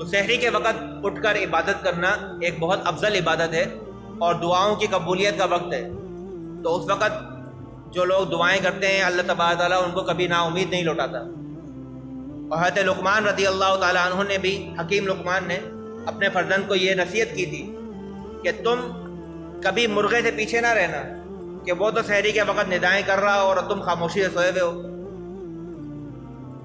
تو سحری کے وقت اٹھ کر عبادت کرنا ایک بہت افضل عبادت ہے اور دعاؤں کی قبولیت کا وقت ہے۔ تو اس وقت جو لوگ دعائیں کرتے ہیں اللہ تبارک تعالیٰ ان کو کبھی نا امید نہیں لوٹاتا۔ اور حضرت لقمان رضی اللہ تعالیٰ عنہ نے بھی، حکیم لقمان نے اپنے فرزند کو یہ نصیحت کی تھی کہ تم کبھی مرغے سے پیچھے نہ رہنا کہ وہ تو سحری کے وقت ندائیں کر رہا ہو اور تم خاموشی سے سوئے ہوئے ہو۔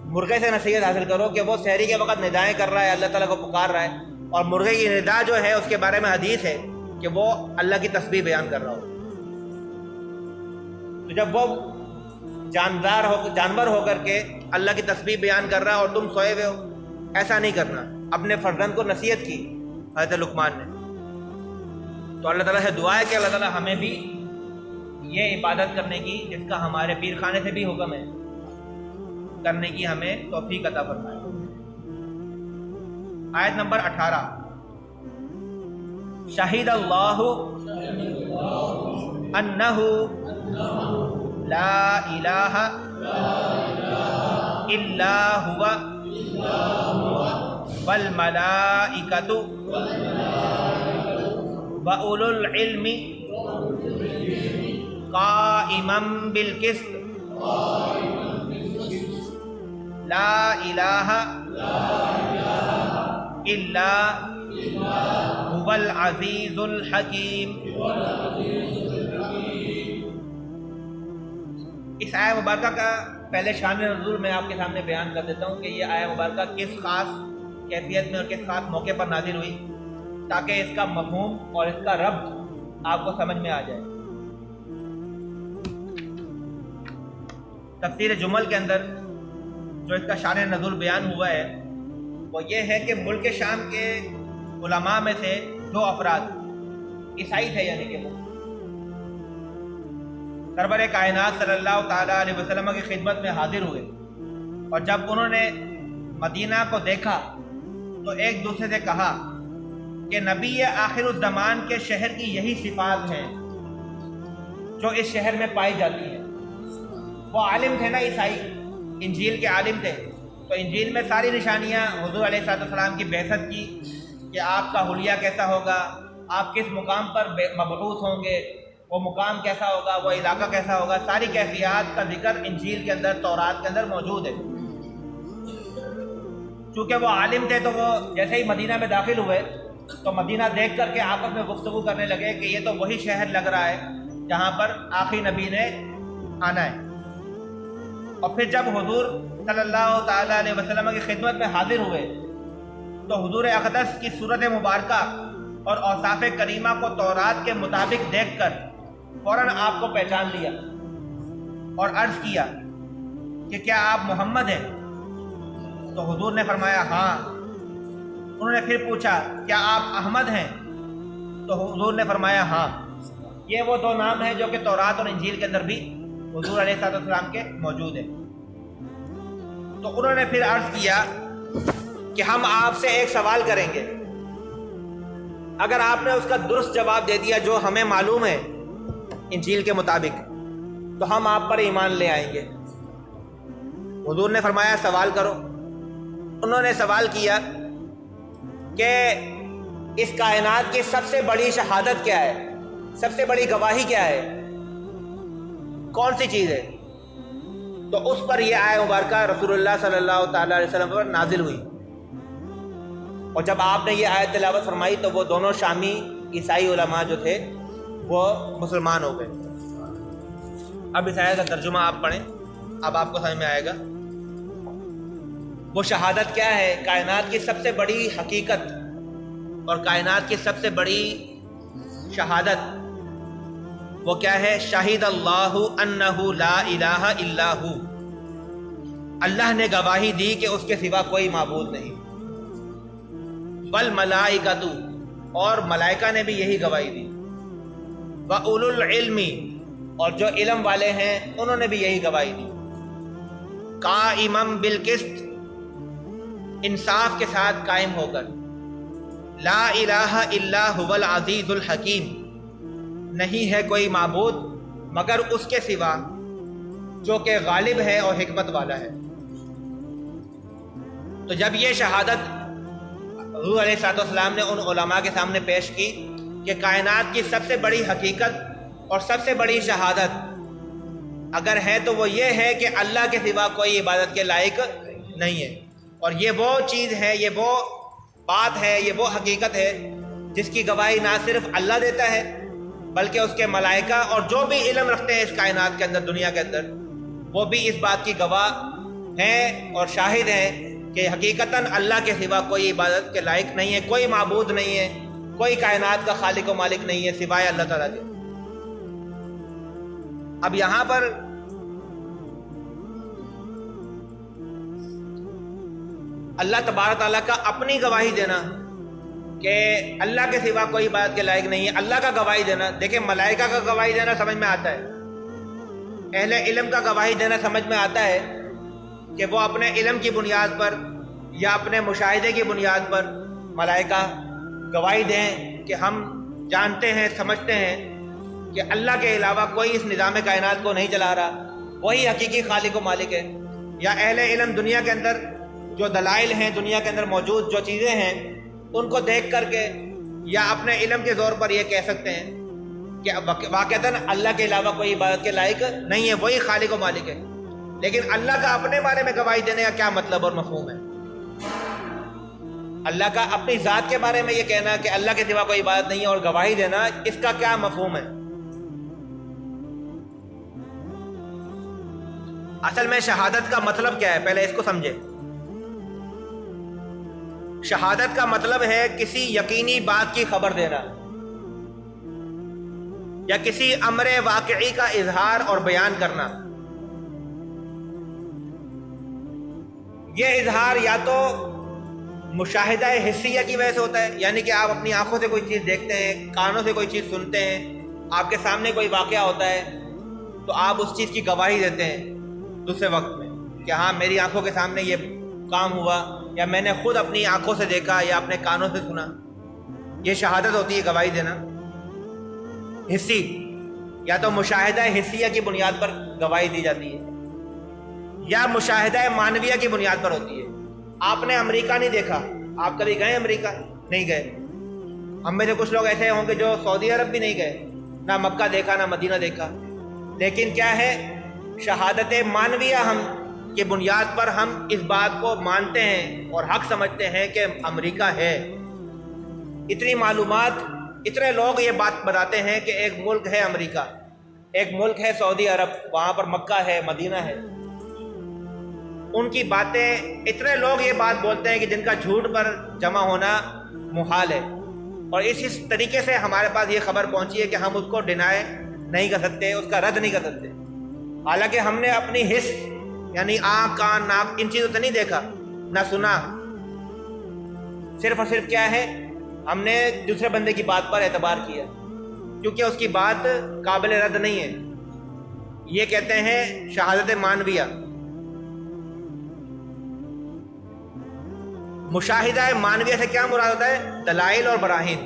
مرغے سے نصیحت حاصل کرو کہ وہ سحری کے وقت ندائیں کر رہا ہے، اللہ تعالیٰ کو پکار رہا ہے، اور مرغے کی ندا جو ہے اس کے بارے میں حدیث ہے کہ وہ اللہ کی تسبیح بیان کر رہا ہو۔ تو جب وہ جانور ہو کر کے اللہ کی تسبیح بیان کر رہا ہے اور تم سوئے ہوئے ہو، ایسا نہیں کرنا۔ اپنے فرزند کو نصیحت کی حضرت لقمان نے۔ تو اللہ تعالیٰ سے دعا ہے کہ اللہ تعالیٰ ہمیں بھی یہ عبادت کرنے کی، جس کا ہمارے پیر خانے سے بھی حکم ہے، کرنے کی ہمیں توفیق عطا فرمائے۔ آیت نمبر 18، شہید اللہ انہ لا الہ الا هو والملائکۃ واولو العلم قائما بالقسط لا الہ الا هو العزیز الحکیم۔ اس آیہ مبارکہ کا پہلے شان نزول میں آپ کے سامنے بیان کر دیتا ہوں کہ یہ آیہ مبارکہ کس خاص کیفیت میں اور کس خاص موقع پر نازل ہوئی، تاکہ اس کا مفہوم اور اس کا ربط آپ کو سمجھ میں آ جائے۔ تفسیر جمل کے اندر جو اس کا شان نزول بیان ہوا ہے وہ یہ ہے کہ ملک شام کے علماء میں سے 2 افراد عیسائی تھے، یعنی کہ وہ سرور کائنات صلی اللہ تعالیٰ علیہ وسلم کی خدمت میں حاضر ہوئے، اور جب انہوں نے مدینہ کو دیکھا تو ایک دوسرے سے کہا کہ نبی آخر الزمان کے شہر کی یہی صفات ہیں جو اس شہر میں پائی جاتی ہیں۔ وہ عالم تھے نا، عیسائی انجیل کے عالم تھے، تو انجیل میں ساری نشانیاں حضور علیہ السلام کی بعثت کی، کہ آپ کا حلیہ کیسا ہوگا، آپ کس مقام پر مبعوث ہوں گے، وہ مقام کیسا ہوگا، وہ علاقہ کیسا ہوگا، ساری کیفیات کا ذکر انجیل کے اندر، تورات کے اندر موجود ہے۔ چونکہ وہ عالم تھے تو وہ جیسے ہی مدینہ میں داخل ہوئے تو مدینہ دیکھ کر کے آپس میں گفتگو کرنے لگے کہ یہ تو وہی شہر لگ رہا ہے جہاں پر آخری نبی نے آنا ہے۔ اور پھر جب حضور صلی اللہ تعالیٰ علیہ وسلم کی خدمت میں حاضر ہوئے تو حضور اقدس کی صورت مبارکہ اور اوصاف کریمہ کو تورات کے مطابق دیکھ کر فوراً آپ کو پہچان لیا اور عرض کیا کہ کیا آپ محمد ہیں؟ تو حضور نے فرمایا ہاں۔ انہوں نے پھر پوچھا کیا آپ احمد ہیں؟ تو حضور نے فرمایا ہاں۔ یہ وہ 2 نام ہیں جو کہ تورات اور انجیل کے اندر بھی حضور علیہ السلام کے موجود ہیں۔ تو انہوں نے پھر عرض کیا کہ ہم آپ سے ایک سوال کریں گے، اگر آپ نے اس کا درست جواب دے دیا جو ہمیں معلوم ہے انجیل کے مطابق، تو ہم آپ پر ایمان لے آئیں گے۔ حضور نے فرمایا سوال کرو۔ انہوں نے سوال کیا کہ اس کائنات کی سب سے بڑی شہادت کیا ہے، سب سے بڑی گواہی کیا ہے، کون سی چیز ہے؟ تو اس پر یہ آیہ مبارکہ رسول اللہ صلی اللہ تعالیٰ علیہ وسلم پر نازل ہوئی، اور جب آپ نے یہ آیت تلاوت فرمائی تو وہ دونوں شامی عیسائی علماء جو تھے وہ مسلمان ہو گئے۔ اب اس آیت کا ترجمہ آپ پڑھیں، اب آپ کو سمجھ میں آئے گا وہ شہادت کیا ہے۔ کائنات کی سب سے بڑی حقیقت اور کائنات کی سب سے بڑی شہادت وہ کیا ہے؟ شہید اللہ انہ لا الہ الا ہو، اللہ نے گواہی دی کہ اس کے سوا کوئی معبود نہیں۔ والملائکۃ، اور ملائکہ نے بھی یہی گواہی دی۔ واولو العلم، اور جو علم والے ہیں انہوں نے بھی یہی گواہی دی۔ قائما بالقسط، انصاف کے ساتھ قائم ہو کر۔ لا الہ الا هو العزیز الحکیم، نہیں ہے کوئی معبود مگر اس کے سوا جو کہ غالب ہے اور حکمت والا ہے۔ تو جب یہ شہادت حضور علیہ الصلوۃ والسلام نے ان علماء کے سامنے پیش کی کہ کائنات کی سب سے بڑی حقیقت اور سب سے بڑی شہادت اگر ہے تو وہ یہ ہے کہ اللہ کے سوا کوئی عبادت کے لائق نہیں ہے، اور یہ وہ چیز ہے، یہ وہ بات ہے، یہ وہ حقیقت ہے جس کی گواہی نہ صرف اللہ دیتا ہے بلکہ اس کے ملائکہ اور جو بھی علم رکھتے ہیں اس کائنات کے اندر، دنیا کے اندر، وہ بھی اس بات کی گواہ ہیں اور شاہد ہیں کہ حقیقتاً اللہ کے سوا کوئی عبادت کے لائق نہیں ہے، کوئی معبود نہیں ہے، کوئی کائنات کا خالق و مالک نہیں ہے سوائے اللہ تعالیٰ کے۔ اب یہاں پر اللہ تبارک تعالیٰ کا اپنی گواہی دینا کہ اللہ کے سوا کوئی عبادت کے لائق نہیں ہے، اللہ کا گواہی دینا، دیکھیں ملائکہ کا گواہی دینا سمجھ میں آتا ہے، اہل علم کا گواہی دینا سمجھ میں آتا ہے کہ وہ اپنے علم کی بنیاد پر یا اپنے مشاہدے کی بنیاد پر ملائکہ گواہی دیں کہ ہم جانتے ہیں، سمجھتے ہیں کہ اللہ کے علاوہ کوئی اس نظام کائنات کو نہیں چلا رہا، وہی حقیقی خالق و مالک ہے۔ یا اہل علم دنیا کے اندر جو دلائل ہیں، دنیا کے اندر موجود جو چیزیں ہیں، ان کو دیکھ کر کے یا اپنے علم کے زور پر یہ کہہ سکتے ہیں کہ واقعتاً اللہ کے علاوہ کوئی عبادت کے لائق نہیں ہے، وہی خالق و مالک ہے۔ لیکن اللہ کا اپنے بارے میں گواہی دینے کا کیا مطلب اور مفہوم ہے؟ اللہ کا اپنی ذات کے بارے میں یہ کہنا کہ اللہ کے سوا کوئی عبادت نہیں ہے اور گواہی دینا، اس کا کیا مفہوم ہے؟ اصل میں شہادت کا مطلب کیا ہے؟ پہلے اس کو سمجھے۔ شہادت کا مطلب ہے کسی یقینی بات کی خبر دینا یا کسی امر واقعی کا اظہار اور بیان کرنا۔ یہ اظہار یا تو مشاہدہ حسیہ کی وجہ سے ہوتا ہے، یعنی کہ آپ اپنی آنکھوں سے کوئی چیز دیکھتے ہیں، کانوں سے کوئی چیز سنتے ہیں، آپ کے سامنے کوئی واقعہ ہوتا ہے تو آپ اس چیز کی گواہی دیتے ہیں دوسرے وقت میں کہ ہاں میری آنکھوں کے سامنے یہ کام ہوا، یا میں نے خود اپنی آنکھوں سے دیکھا یا اپنے کانوں سے سنا۔ یہ شہادت ہوتی ہے، گواہی دینا حسی، یا تو مشاہدہ حسیہ کی بنیاد پر گواہی دی جاتی ہے یا مشاہدہ معنویہ کی بنیاد پر ہوتی ہے۔ آپ نے امریکہ نہیں دیکھا، آپ کبھی گئے امریکہ؟ نہیں گئے۔ ہم میں سے کچھ لوگ ایسے ہوں گے جو سعودی عرب بھی نہیں گئے، نہ مکہ دیکھا نہ مدینہ دیکھا، لیکن کیا ہے، شہادت معنویہ ہم کی بنیاد پر ہم اس بات کو مانتے ہیں اور حق سمجھتے ہیں کہ امریکہ ہے۔ اتنی معلومات، اتنے لوگ یہ بات بتاتے ہیں کہ ایک ملک ہے امریکہ، ایک ملک ہے سعودی عرب، وہاں پر مکہ ہے، مدینہ ہے۔ ان کی باتیں، اتنے لوگ یہ بات بولتے ہیں کہ جن کا جھوٹ پر جمع ہونا محال ہے، اور اس طریقے سے ہمارے پاس یہ خبر پہنچی ہے کہ ہم اس کو ڈینائی نہیں کر سکتے، اس کا رد نہیں کر سکتے، حالانکہ ہم نے اپنی حس یعنی آنکھ، کان، ناک، ان چیزوں سے نہیں دیکھا نہ سنا، صرف اور صرف کیا ہے، ہم نے دوسرے بندے کی بات پر اعتبار کیا کیونکہ اس کی بات قابل رد نہیں ہے۔ یہ کہتے ہیں شہادت معنویہ۔ مشاہدہ معنویہ سے کیا مراد ہوتا ہے؟ دلائل اور براہین،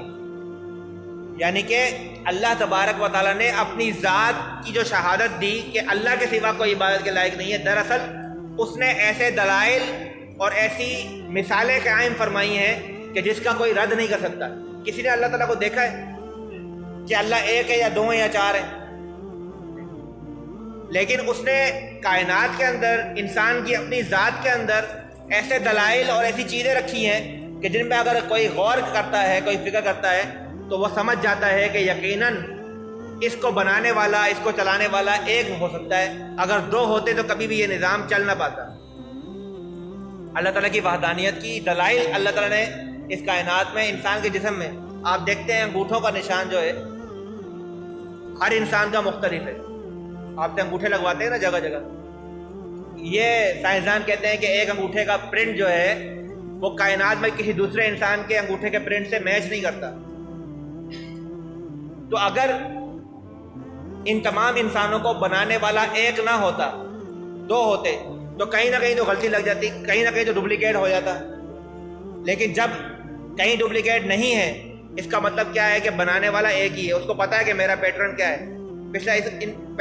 یعنی کہ اللہ تبارک و تعالیٰ نے اپنی ذات کی جو شہادت دی کہ اللہ کے سوا کوئی عبادت کے لائق نہیں ہے، دراصل اس نے ایسے دلائل اور ایسی مثالیں قائم فرمائی ہیں کہ جس کا کوئی رد نہیں کر سکتا۔ کسی نے اللہ تعالیٰ کو دیکھا ہے کہ اللہ ایک ہے یا دو ہیں یا چار ہیں؟ لیکن اس نے کائنات کے اندر، انسان کی اپنی ذات کے اندر ایسے دلائل اور ایسی چیزیں رکھی ہیں کہ جن میں اگر کوئی غور کرتا ہے، کوئی فکر کرتا ہے تو وہ سمجھ جاتا ہے کہ یقیناً اس کو بنانے والا، اس کو چلانے والا ایک ہو سکتا ہے، اگر دو ہوتے تو کبھی بھی یہ نظام چل نہ پاتا۔ اللہ تعالیٰ کی وحدانیت کی دلائل اللہ تعالیٰ نے اس کائنات میں، انسان کے جسم میں، آپ دیکھتے ہیں انگوٹھوں کا نشان جو ہے ہر انسان کا مختلف ہے، آپ سے انگوٹھے لگواتے ہیں نا جگہ جگہ، یہ سائنسدان کہتے ہیں کہ ایک انگوٹھے کا پرنٹ جو ہے وہ کائنات میں کسی دوسرے انسان کے انگوٹھے کے پرنٹ سے میچ نہیں کرتا۔ تو اگر ان تمام انسانوں کو بنانے والا ایک نہ ہوتا، دو ہوتے، تو کہیں نہ کہیں تو غلطی لگ جاتی، کہیں نہ کہیں تو ڈپلیکیٹ ہو جاتا۔ لیکن جب کہیں ڈپلیکیٹ نہیں ہے، اس کا مطلب کیا ہے کہ بنانے والا ایک ہی ہے، اس کو پتا ہے کہ میرا پیٹرن کیا ہے، پچھلا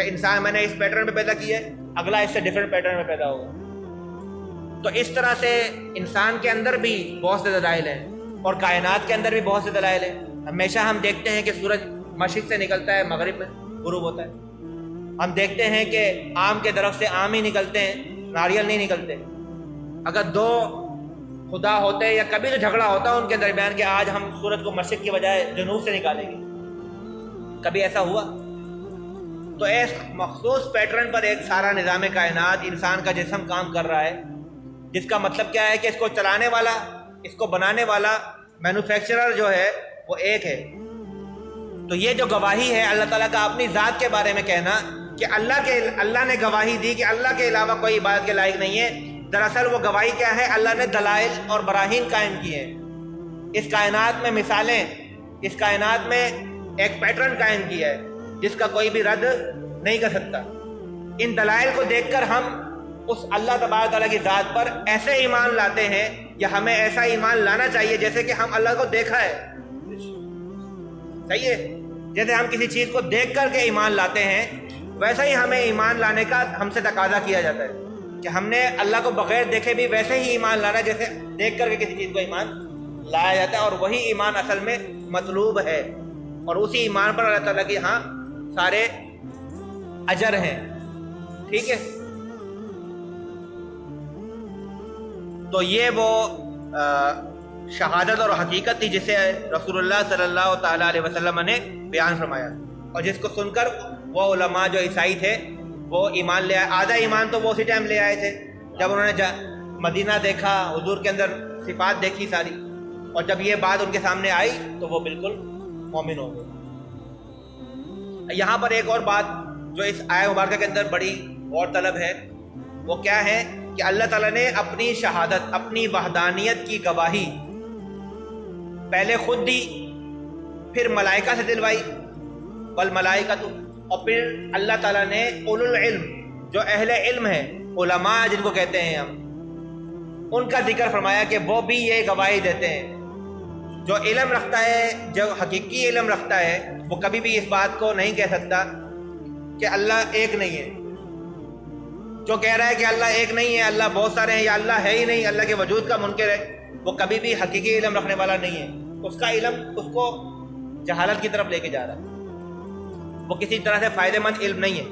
انسان میں نے اس پیٹرن میں پیدا کیا ہے، اگلا اس سے ڈیفرنٹ پیٹرن میں پیدا ہوگا۔ تو اس طرح سے انسان کے اندر بھی بہت سے دلائل ہیں، اور کائنات کے اندر بھی بہت سے دلائل ہیں۔ ہمیشہ ہم دیکھتے ہیں کہ سورج مشرق سے نکلتا ہے، مغرب میں غروب ہوتا ہے۔ ہم دیکھتے ہیں کہ آم کے درخت سے آم ہی نکلتے ہیں، ناریل نہیں نکلتے۔ اگر دو خدا ہوتے یا کبھی تو جھگڑا ہوتا ان کے درمیان کہ آج ہم سورج کو مشرق کی بجائے جنوب سے نکالیں گے، کبھی ایسا ہوا؟ تو ایک مخصوص پیٹرن پر ایک سارا نظام کائنات، انسان کا جسم کام کر رہا ہے، جس کا مطلب کیا ہے کہ اس کو چلانے والا، اس کو بنانے والا، مینوفیکچرر جو ہے وہ ایک ہے۔ تو یہ جو گواہی ہے اللہ تعالیٰ کا اپنی ذات کے بارے میں کہنا کہ اللہ نے گواہی دی کہ اللہ کے علاوہ کوئی عبادت کے لائق نہیں ہے، دراصل وہ گواہی کیا ہے؟ اللہ نے دلائل اور براہین قائم کیے ہیں، اس کائنات میں مثالیں، اس کائنات میں ایک پیٹرن قائم کیا ہے جس کا کوئی بھی رد نہیں کر سکتا۔ ان دلائل کو دیکھ کر ہم اس اللہ تبارک تعالیٰ کی ذات پر ایسے ایمان لاتے ہیں، یا ہمیں ایسا ایمان لانا چاہیے جیسے کہ ہم اللہ کو دیکھا ہے۔ صحیح ہے؟ جیسے ہم کسی چیز کو دیکھ کر کے ایمان لاتے ہیں، ویسا ہی ہمیں ایمان لانے کا ہم سے تقاضا کیا جاتا ہے کہ ہم نے اللہ کو بغیر دیکھے بھی ویسے ہی ایمان لانا جیسے دیکھ کر کے کسی چیز کو ایمان لایا جاتا ہے، اور وہی ایمان اصل میں مطلوب ہے، اور اسی ایمان پر اللہ تعالیٰ کے ہاں سارے اجر ہیں۔ ٹھیک ہے؟ تو یہ وہ شہادت اور حقیقت تھی جسے رسول اللہ صلی اللہ تعالیٰ علیہ وسلم نے بیان فرمایا، اور جس کو سن کر وہ علماء جو عیسائی تھے وہ ایمان لے آئے۔ آدھا ایمان تو وہ اسی ٹائم لے آئے تھے جب انہوں نے مدینہ دیکھا، حضور کے اندر صفات دیکھی ساری، اور جب یہ بات ان کے سامنے آئی تو وہ بالکل مومن ہو گئے۔ یہاں پر ایک اور بات جو اس آیہ مبارکہ کے اندر بڑی غور طلب ہے، وہ کیا ہے کہ اللہ تعالیٰ نے اپنی شہادت، اپنی وحدانیت کی گواہی پہلے خود دی، پھر ملائکہ سے دلوائی، والملائکۃ، اور پھر اللہ تعالیٰ نے اولو العلم، جو اہل علم ہے، علماء جن کو کہتے ہیں ہم، ان کا ذکر فرمایا کہ وہ بھی یہ گواہی دیتے ہیں۔ جو علم رکھتا ہے، جو حقیقی علم رکھتا ہے، وہ کبھی بھی اس بات کو نہیں کہہ سکتا کہ اللہ ایک نہیں ہے۔ جو کہہ رہا ہے کہ اللہ ایک نہیں ہے، اللہ بہت سارے ہیں، یا اللہ ہے ہی نہیں، اللہ کے وجود کا منکر ہے، وہ کبھی بھی حقیقی علم رکھنے والا نہیں ہے۔ اس کا علم اس کو جہالت کی طرف لے کے جا رہا ہے، وہ کسی طرح سے فائدہ مند علم نہیں ہے۔